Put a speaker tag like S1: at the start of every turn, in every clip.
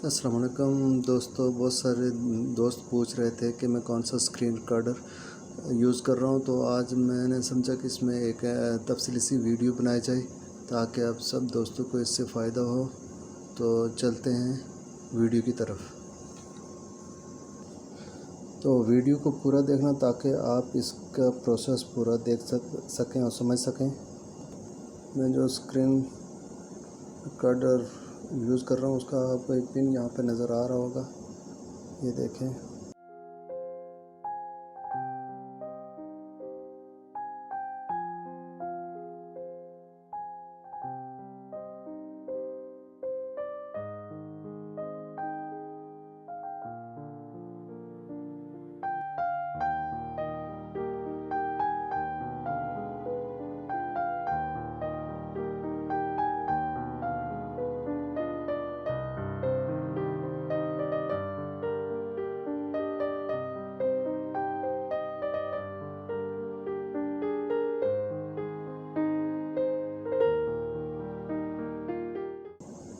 S1: अस्सलाम वालेकुम दोस्तों। बहुत सारे दोस्त पूछ रहे थे कि मैं कौन सा स्क्रीन रिकॉर्डर यूज़ कर रहा हूं, तो आज मैंने समझा कि इसमें एक तफसीली सी वीडियो बनाई जाए ताकि आप सब दोस्तों को इससे फ़ायदा हो। तो चलते हैं वीडियो की तरफ। तो वीडियो को पूरा देखना ताकि आप इसका प्रोसेस पूरा देख सकें और समझ सकें। मैं जो स्क्रीन रिकॉर्डर यूज़ कर रहा हूँ उसका आपको एक पिन यहाँ पे नज़र आ रहा होगा, ये देखें।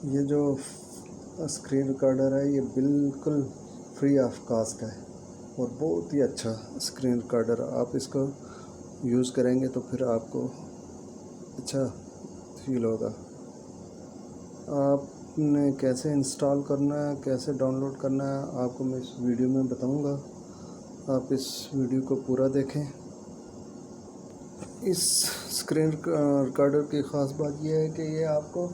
S1: ये जो स्क्रीन रिकॉर्डर है ये बिल्कुल फ्री ऑफ कास्ट है और बहुत ही अच्छा स्क्रीन रिकॉर्डर। आप इसको यूज़ करेंगे तो फिर आपको अच्छा फील होगा। आपने कैसे इंस्टॉल करना है, कैसे डाउनलोड करना है, आपको मैं इस वीडियो में बताऊंगा। आप इस वीडियो को पूरा देखें। इस स्क्रीन रिकॉर्डर की ख़ास बात यह है कि ये आपको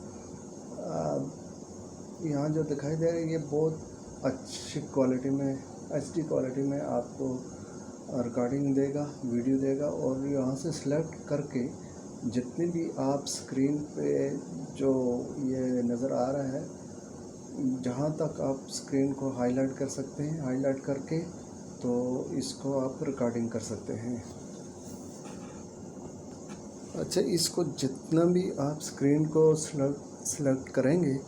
S1: यहाँ जो दिखाई दे रहा है ये बहुत अच्छी क्वालिटी में, HD क्वालिटी में आपको रिकॉर्डिंग देगा, वीडियो देगा। और यहाँ से सिलेक्ट करके जितनी भी आप स्क्रीन पे जो ये नज़र आ रहा है, जहाँ तक आप स्क्रीन को हाईलाइट कर सकते हैं, हाईलाइट करके तो इसको आप रिकॉर्डिंग कर सकते हैं। अच्छा, इसको जितना भी आप स्क्रीन को सिलेक्ट करेंगे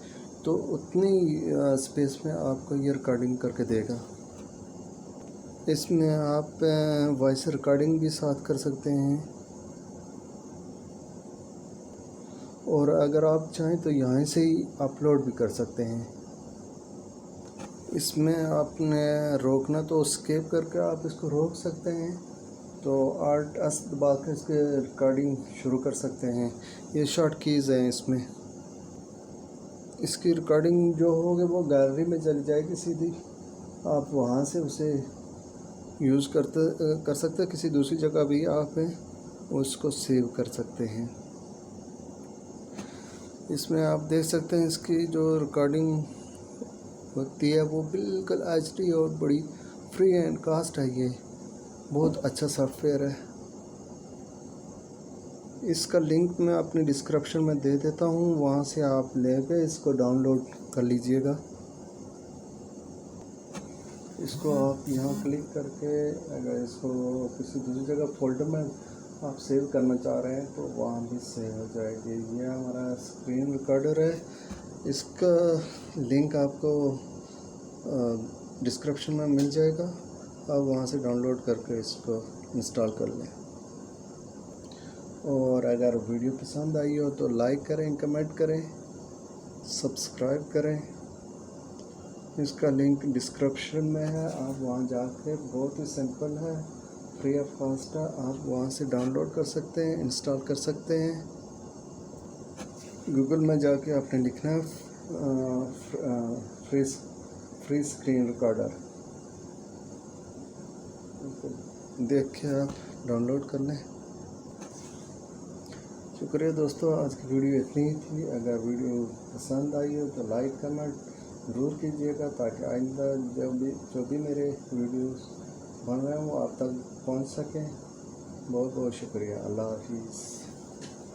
S1: तो उतनी स्पेस में आपको ये रिकॉर्डिंग करके देगा। इसमें आप वॉइस रिकॉर्डिंग भी साथ कर सकते हैं और अगर आप चाहें तो यहाँ से ही अपलोड भी कर सकते हैं। इसमें आपने रोकना तो स्केप करके आप इसको रोक सकते हैं, तो Alt+S दबा के इसके रिकॉर्डिंग शुरू कर सकते हैं। ये शॉर्ट कीज़ हैं इसमें। इसकी रिकॉर्डिंग जो होगी वो गैलरी में चली जाएगी सीधी, आप वहाँ से उसे यूज़ कर सकते हैं। किसी दूसरी जगह भी आप उसको सेव कर सकते हैं। इसमें आप देख सकते हैं इसकी जो रिकॉर्डिंग होती है वो बिल्कुल HD और बड़ी फ्री एंड कास्ट है। ये बहुत अच्छा सॉफ्टवेयर है। इसका लिंक मैं अपनी डिस्क्रिप्शन में दे देता हूँ, वहाँ से आप लेके इसको डाउनलोड कर लीजिएगा। इसको आप यहाँ क्लिक करके अगर इसको किसी दूसरी जगह फोल्डर में आप सेव करना चाह रहे हैं तो वहाँ भी सेव हो जाएगी। ये हमारा स्क्रीन रिकॉर्डर है, इसका लिंक आपको डिस्क्रिप्शन में मिल जाएगा। आप वहाँ से डाउनलोड करके इसको इंस्टॉल कर लें। और अगर वीडियो पसंद आई हो तो लाइक करें, कमेंट करें, सब्सक्राइब करें। इसका लिंक डिस्क्रिप्शन में है, आप वहां जाके, बहुत ही सिंपल है, फ्री ऑफ कॉस्ट है, आप वहां से डाउनलोड कर सकते हैं, इंस्टॉल कर सकते हैं। गूगल में जाके आपने लिखना है फ्री स्क्रीन रिकॉर्डर, देख के आप डाउनलोड कर लें। शुक्रिया दोस्तों, आज की वीडियो इतनी ही थी। अगर वीडियो पसंद आई हो तो लाइक कमेंट ज़रूर कीजिएगा ताकि आइंदा जो भी मेरे वीडियोस बन रहे हैं वो आप तक पहुंच सकें। बहुत बहुत शुक्रिया। अल्लाह हाफिज़।